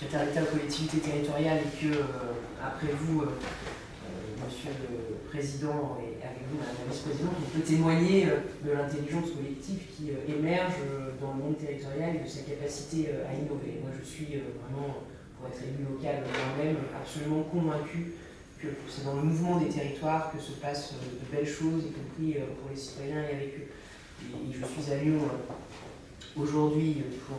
secrétaire d'État aux collectivités territoriales et que, après vous, Monsieur le Président et avec vous, Madame la Vice-Présidente, on peut témoigner de l'intelligence collective qui émerge dans le monde territorial et de sa capacité à innover. Moi, je suis vraiment, pour être élu local moi-même, absolument convaincu que c'est dans le mouvement des territoires que se passent de belles choses, y compris pour les citoyens et avec eux. Et je suis à Lyon aujourd'hui pour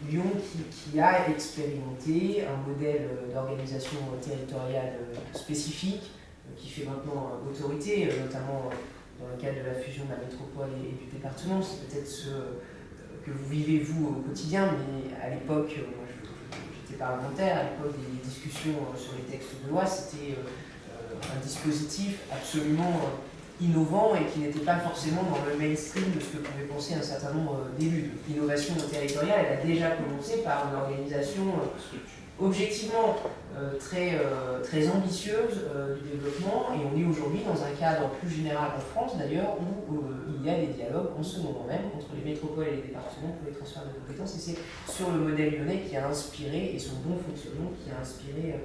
Lyon qui a expérimenté un modèle d'organisation territoriale spécifique qui fait maintenant autorité, notamment dans le cadre de la fusion de la métropole et du département. C'est peut-être ce que vous vivez vous au quotidien, mais à l'époque, moi j'étais parlementaire, à l'époque des discussions sur les textes de loi, c'était un dispositif absolument innovant et qui n'était pas forcément dans le mainstream de ce que pouvaient penser un certain nombre d'élus. L'innovation territoriale, elle a déjà commencé par une organisation objectivement très ambitieuse du développement, et on est aujourd'hui dans un cadre plus général en France d'ailleurs où il y a des dialogues en ce moment même entre les métropoles et les départements pour les transferts de compétences, et c'est sur le modèle lyonnais qui a inspiré, et son bon fonctionnement qui a inspiré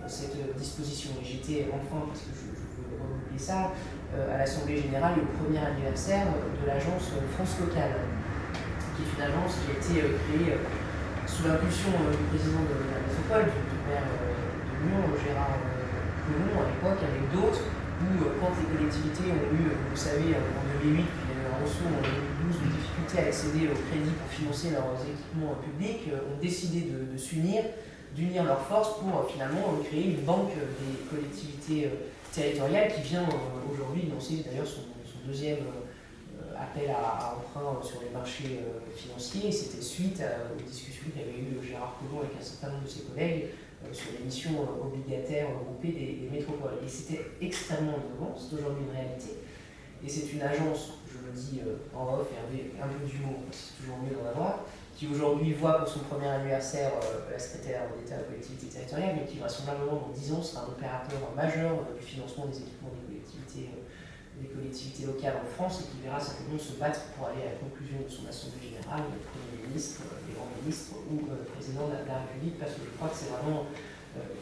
cette disposition. Et j'étais enfin, parce que je veux regrouper ça, à l'Assemblée Générale au premier anniversaire de l'agence France Locale, qui est une agence qui a été créée sous l'impulsion du président de la métropole, du maire de Lyon, Gérard Collomb, à l'époque, avec d'autres, où quand les collectivités ont eu, vous savez, en 2008, puis il y a eu un ressaut en 2012, de difficultés à accéder au crédit pour financer leurs équipements publics, ont décidé de s'unir, d'unir leurs forces pour finalement créer une banque des collectivités territoriales qui vient aujourd'hui lancer d'ailleurs son deuxième appel à emprunt sur les marchés financiers. Et c'était suite aux discussions qu'avait eu Gérard Collomb avec un certain nombre de ses collègues sur l'émission obligataire regroupée des métropoles. Et c'était extrêmement innovant, c'est aujourd'hui une réalité. Et c'est une agence, je le dis en off et avec un peu d'humour, c'est toujours mieux d'en avoir, qui aujourd'hui voit pour son premier anniversaire la secrétaire d'État aux collectivités territoriales, mais qui vraisemblablement dans 10 ans sera un opérateur majeur du financement des équipements des collectivités locales en France, et qui verra certainement se battre pour aller à la conclusion de son assemblée générale, le Premier ministre, les grands ministres ou le président de la République, parce que je crois que c'est vraiment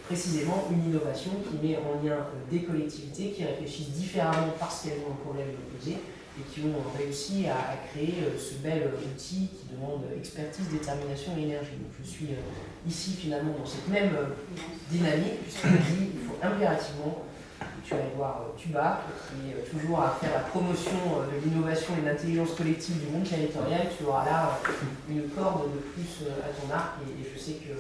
précisément une innovation qui met en lien des collectivités qui réfléchissent différemment parce qu'elles ont un problème posé, et qui ont réussi à créer ce bel outil qui demande expertise, détermination et énergie. Donc je suis ici finalement dans cette même dynamique, puisqu'on dit qu'il faut impérativement, tu vas aller voir Tuba, qui est toujours à faire la promotion de l'innovation et de l'intelligence collective du monde territorial. Tu auras là une corde de plus à ton arc, et je sais que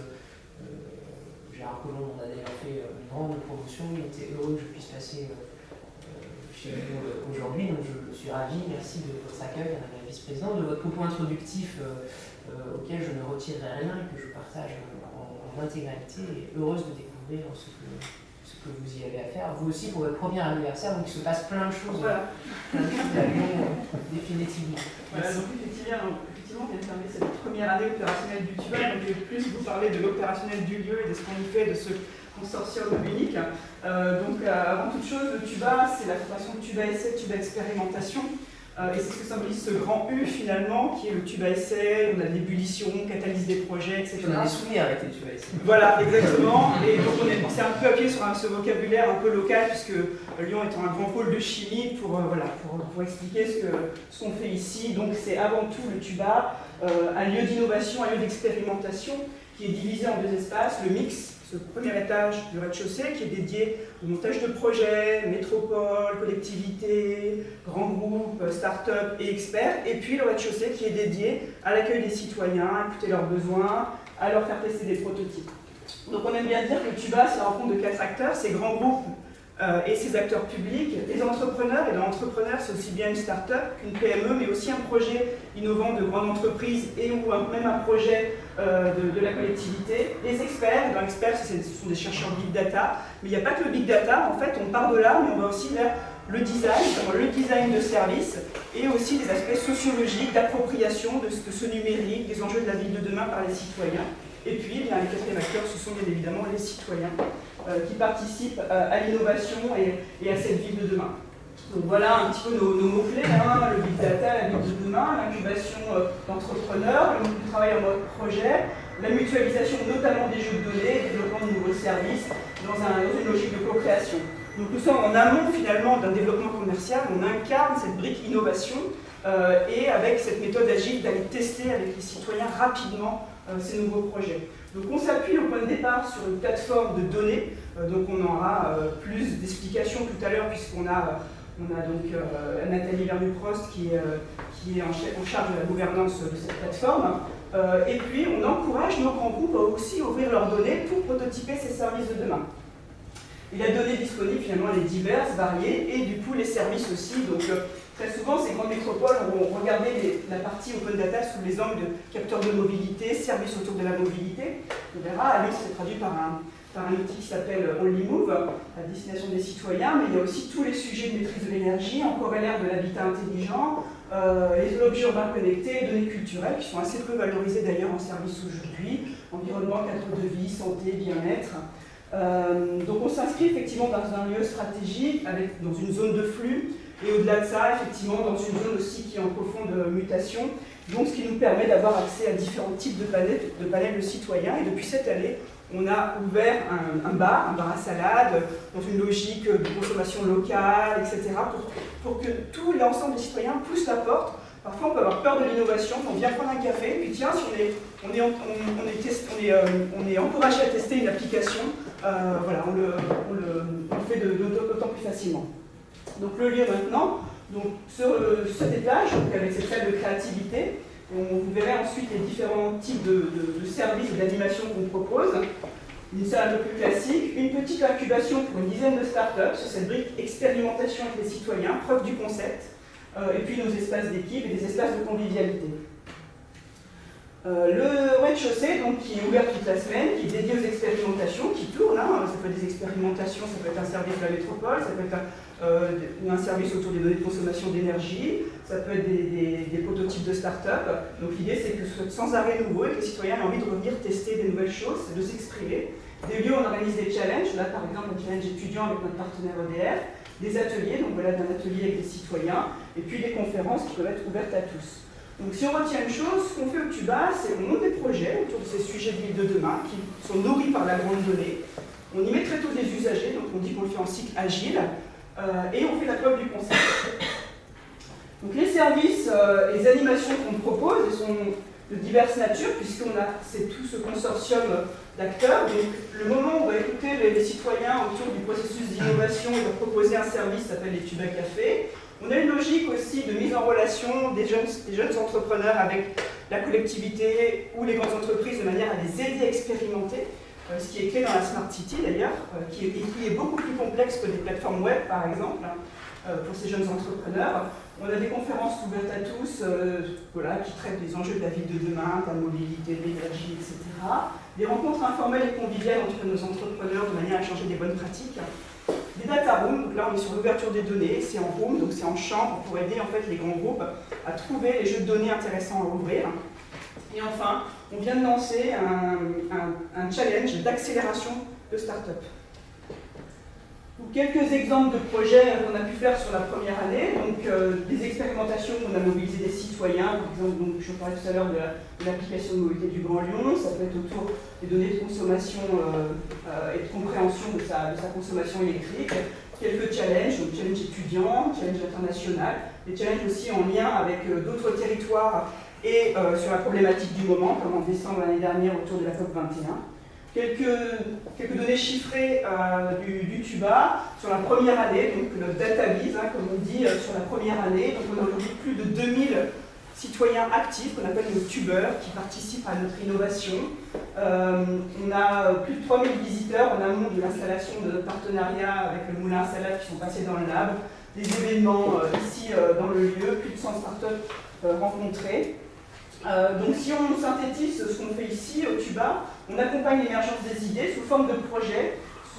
Gérard Collomb en a d'ailleurs fait une grande promotion. Il était heureux que je puisse passer chez nous aujourd'hui, donc je suis ravi. Merci de votre accueil, Madame la Vice-Présidente, de votre propos introductif auquel je ne retirerai rien et que je partage en intégralité, et heureuse de découvrir ce que vous y avez à faire. Vous aussi pour votre premier anniversaire, donc il se passe plein de choses, voilà. Plein de choses à Lyon, définitivement. Voilà, donc effectivement, on vient de terminer cette première année opérationnelle du TUBA, donc je vais plus vous parler de l'opérationnel du lieu et de ce qu'on y fait de ce consortium unique. Avant toute chose, le TUBA, c'est la formation de TUBA Essai, TUBA Expérimentation. Et c'est ce que symbolise ce grand U finalement, qui est le TUBA Essai, on a l'ébullition, catalyse des projets, etc. On a des souvenirs avec les TUBA Essai. Voilà, exactement. Et donc on s'est un peu appuyé sur ce vocabulaire un peu local, puisque Lyon étant un grand pôle de chimie, pour expliquer ce qu'on fait ici. Donc c'est avant tout le TUBA, un lieu d'innovation, un lieu d'expérimentation, qui est divisé en deux espaces, le mix, ce premier étage du rez-de-chaussée qui est dédié au montage de projets, métropole, collectivités, grands groupes, start-up et experts, et puis le rez-de-chaussée qui est dédié à l'accueil des citoyens, à écouter leurs besoins, à leur faire tester des prototypes. Donc on aime bien dire que le TUBA, c'est la rencontre de 4 acteurs, ces grands groupes et ces acteurs publics, les entrepreneurs, et l'entrepreneur c'est aussi bien une start-up qu'une PME, mais aussi un projet innovant de grande entreprise et ou même un projet de la collectivité. Les experts, experts ce sont des chercheurs big data, mais il n'y a pas que le big data, en fait on part de là, mais on va aussi vers le design de service, et aussi des aspects sociologiques, d'appropriation de ce numérique, des enjeux de la ville de demain par les citoyens. Et puis, les quatrième acteurs, ce sont bien évidemment les citoyens qui participent à l'innovation et à cette ville de demain. Donc voilà un petit peu nos mots-clés, le big data, la ville de demain, l'incubation d'entrepreneurs, le travail en mode projet, la mutualisation notamment des jeux de données, développement de nouveaux services dans une logique de co-création. Donc nous sommes en amont finalement d'un développement commercial, on incarne cette brique innovation et avec cette méthode agile d'aller tester avec les citoyens rapidement ces nouveaux projets. Donc on s'appuie au point de départ sur une plateforme de données, donc on aura plus d'explications tout à l'heure puisqu'on a donc Nathalie Vernu-Prost qui est en charge de la gouvernance de cette plateforme. Et puis on encourage nos grands groupes à aussi ouvrir leurs données pour prototyper ces services de demain. Et la donnée disponible finalement elle est diverse, variée, et du coup les services aussi. Donc très souvent ces grandes métropoles vont regarder la partie open data sous les angles de capteurs de mobilité, services autour de la mobilité. On verra, à Lyon c'est traduit par un outil qui s'appelle OnlyMove, à destination des citoyens, mais il y a aussi tous les sujets de maîtrise de l'énergie, en corollaire de l'habitat intelligent, les objets urbains connectés, données culturelles, qui sont assez peu valorisées d'ailleurs en service aujourd'hui, environnement, cadre de vie, santé, bien-être. Donc on s'inscrit effectivement dans un lieu stratégique, dans une zone de flux, et au-delà de ça, effectivement, dans une zone aussi qui est en profonde mutation, donc ce qui nous permet d'avoir accès à différents types de panels de citoyens, et depuis cette année, on a ouvert un bar à salade, dans une logique de consommation locale, etc., pour que tout l'ensemble des citoyens pousse la porte. Parfois, on peut avoir peur de l'innovation, on vient prendre un café, puis tiens, si on est encouragé à tester une application, voilà, on le fait d'autant plus facilement. Donc le lieu maintenant, donc sur cet étage, donc avec cette salle de créativité, vous verrez ensuite les différents types de services et d'animation qu'on propose. Une salle un peu plus classique, une petite incubation pour une dizaine de startups sur cette brique expérimentation avec les citoyens, preuve du concept, et puis nos espaces d'équipe et des espaces de convivialité. Le rez-de-chaussée, donc, qui est ouvert toute la semaine, qui est dédié aux expérimentations, qui tourne, hein, ça peut être des expérimentations, ça peut être un service de la métropole, ça peut être un service autour des données de consommation d'énergie, ça peut être des prototypes de start-up. Donc l'idée c'est que ce soit sans arrêt nouveau et que les citoyens aient envie de revenir tester des nouvelles choses, de s'exprimer. Des lieux où on organise des challenges, là par exemple un challenge étudiant avec notre partenaire EDF, des ateliers, donc voilà d'un atelier avec des citoyens, et puis des conférences qui peuvent être ouvertes à tous. Donc si on retient une chose, ce qu'on fait au Tuba, c'est qu'on monte des projets autour de ces sujets de ville de demain qui sont nourris par la grande donnée. On y met très tôt des usagers, donc on dit qu'on le fait en cycle agile, et on fait la preuve du concept. Donc les services et les animations qu'on propose sont de diverses natures, c'est tout ce consortium d'acteurs. Donc le moment où on va écouter les citoyens autour du processus d'innovation et leur proposer un service s'appelle les Tuba Café. On a une logique aussi de mise en relation des jeunes entrepreneurs avec la collectivité ou les grandes entreprises de manière à les aider à expérimenter, ce qui est clé dans la Smart City d'ailleurs, qui est beaucoup plus complexe que des plateformes web par exemple, pour ces jeunes entrepreneurs. On a des conférences ouvertes à tous voilà, qui traitent des enjeux de la ville de demain, de la mobilité, de l'énergie, etc. Des rencontres informelles et conviviales entre nos entrepreneurs de manière à échanger des bonnes pratiques. Des data rooms, donc là on est sur l'ouverture des données, c'est en room, donc c'est en chambre pour aider en fait les grands groupes à trouver les jeux de données intéressants à ouvrir. Et enfin, on vient de lancer un challenge d'accélération de start-up. Quelques exemples de projets qu'on a pu faire sur la première année, donc des expérimentations qu'on a mobilisées des citoyens, par exemple, donc, je parlais tout à l'heure de l'application de mobilité du Grand Lyon, ça peut être autour des données de consommation et de compréhension de sa consommation électrique, quelques challenges, donc challenge étudiant, challenge international, des challenges aussi en lien avec d'autres territoires et sur la problématique du moment, comme en décembre l'année dernière autour de la COP21. Quelques données chiffrées du Tuba sur la première année, donc notre database, hein, comme on dit, sur la première année. Donc on a aujourd'hui plus de 2000 citoyens actifs, qu'on appelle nos tubeurs, qui participent à notre innovation. On a plus de 3000 visiteurs en amont de l'installation de notre partenariat avec le Moulin à Salade qui sont passés dans le lab, des événements ici dans le lieu, plus de 100 startups rencontrées. Donc si on synthétise ce qu'on fait ici au Tuba, on accompagne l'émergence des idées sous forme de projets,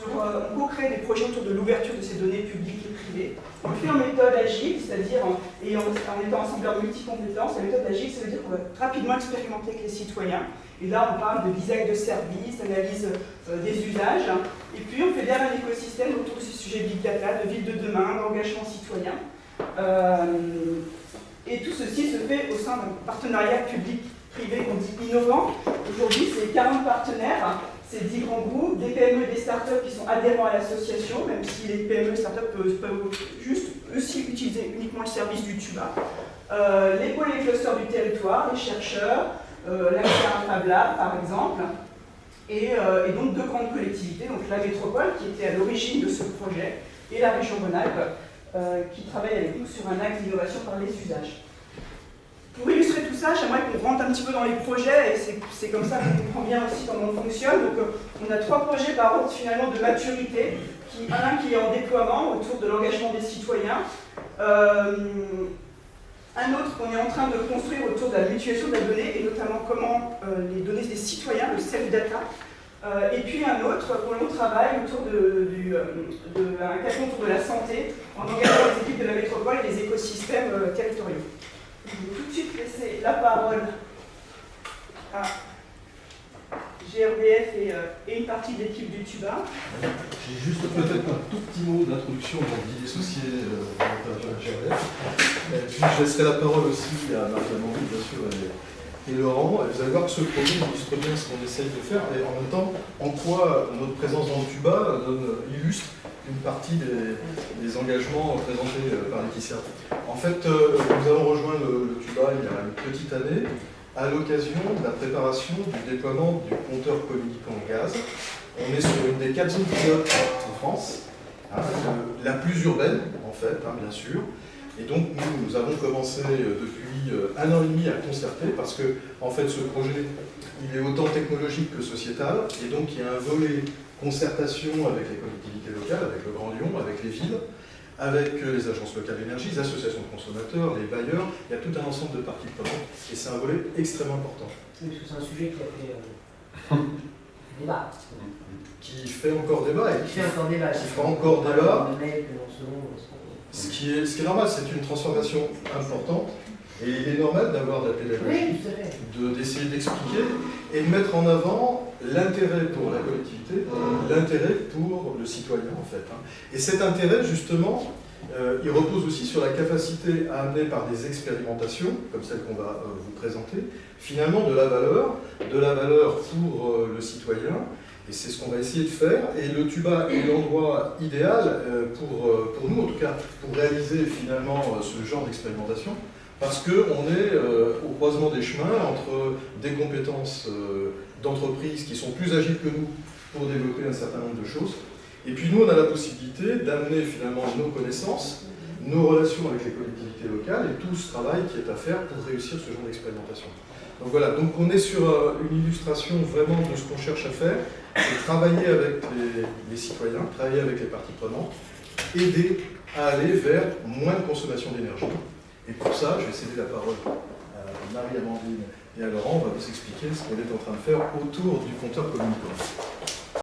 on co-crée des projets autour de l'ouverture de ces données publiques et privées. On le fait en méthode agile, c'est-à-dire en étant assembleur multi-compétences. La méthode agile, ça veut dire qu'on va rapidement expérimenter avec les citoyens. Et là, on parle de design de services, analyse des usages. Et puis, on fédère un écosystème autour de ces sujets big data, de ville de demain, d'engagement citoyen. Et tout ceci se fait au sein d'un partenariat privés qu'on dit innovants. Aujourd'hui, c'est 40 partenaires, c'est 10 grands groupes, des PME et des startups qui sont adhérents à l'association, même si les PME et startups peuvent juste aussi utiliser uniquement le service du TUBA. Les pôles et les clusters du territoire, les chercheurs, l'accès à un Fab Lab par exemple, et donc 2 grandes collectivités, donc la métropole qui était à l'origine de ce projet, et la région Rhône-Alpes, qui travaille avec nous sur un axe d'innovation par les usages. Pour illustrer tout ça, j'aimerais qu'on rentre un petit peu dans les projets, et c'est comme ça qu'on comprend bien aussi comment on fonctionne. Donc, on a 3 projets par ordre finalement de maturité, un qui est en déploiement autour de l'engagement des citoyens, un autre qu'on est en train de construire autour de la mutualisation de la donnée, et notamment comment les données des citoyens, le self-data, et puis un autre où l'on travaille autour d'un cas autour de la santé, en engageant les équipes de la métropole et les écosystèmes territoriaux. Je vais tout de suite laisser la parole à GRDF et une partie de l'équipe du TUBA. J'ai juste peut-être un tout petit mot d'introduction pour Didier Saucier, GRDF. Puis je laisserai la parole aussi à Marie-Amandine, bien sûr, et Laurent. Vous allez voir que ce projet illustre bien ce qu'on essaye de faire et en même temps en quoi notre présence dans le TUBA illustre une partie des engagements présentés par Laetitia. En fait, nous avons rejoint le TUBA il y a une petite année à l'occasion de la préparation du déploiement du compteur communicant gaz. On est sur une des 4 zones pilotes en France, la plus urbaine en fait, bien sûr. Et donc nous avons commencé depuis 1 an et demi à concerter parce que en fait ce projet il est autant technologique que sociétal et donc il y a un volet concertation avec les collectivités locales, avec le Grand Lyon, avec les villes, avec les agences locales d'énergie, les associations de consommateurs, les bailleurs, il y a tout un ensemble de parties prenantes et c'est un volet extrêmement important. Oui, parce que c'est un sujet qui a fait débat. Qui fait encore débat et qui fait encore débat. Qui fera encore débat. Ce qui est normal, c'est une transformation importante et il est normal d'avoir de la pédagogie, d'essayer d'expliquer et de mettre en avant l'intérêt pour la collectivité, l'intérêt pour le citoyen en fait. Et cet intérêt justement, il repose aussi sur la capacité à amener par des expérimentations, comme celle qu'on va vous présenter, finalement de la valeur pour le citoyen. Et c'est ce qu'on va essayer de faire. Et le TUBA est l'endroit idéal pour nous, en tout cas, pour réaliser finalement ce genre d'expérimentation, parce qu'on est au croisement des chemins entre des compétences d'entreprises qui sont plus agiles que nous pour développer un certain nombre de choses. Et puis nous, on a la possibilité d'amener finalement nos connaissances, nos relations avec les collectivités locales et tout ce travail qui est à faire pour réussir ce genre d'expérimentation. Donc voilà, donc on est sur une illustration vraiment de ce qu'on cherche à faire, c'est travailler avec les citoyens, travailler avec les parties prenantes, aider à aller vers moins de consommation d'énergie. Et pour ça, je vais céder la parole à Marie-Amandine et à Laurent, on va vous expliquer ce qu'on est en train de faire autour du compteur communicant.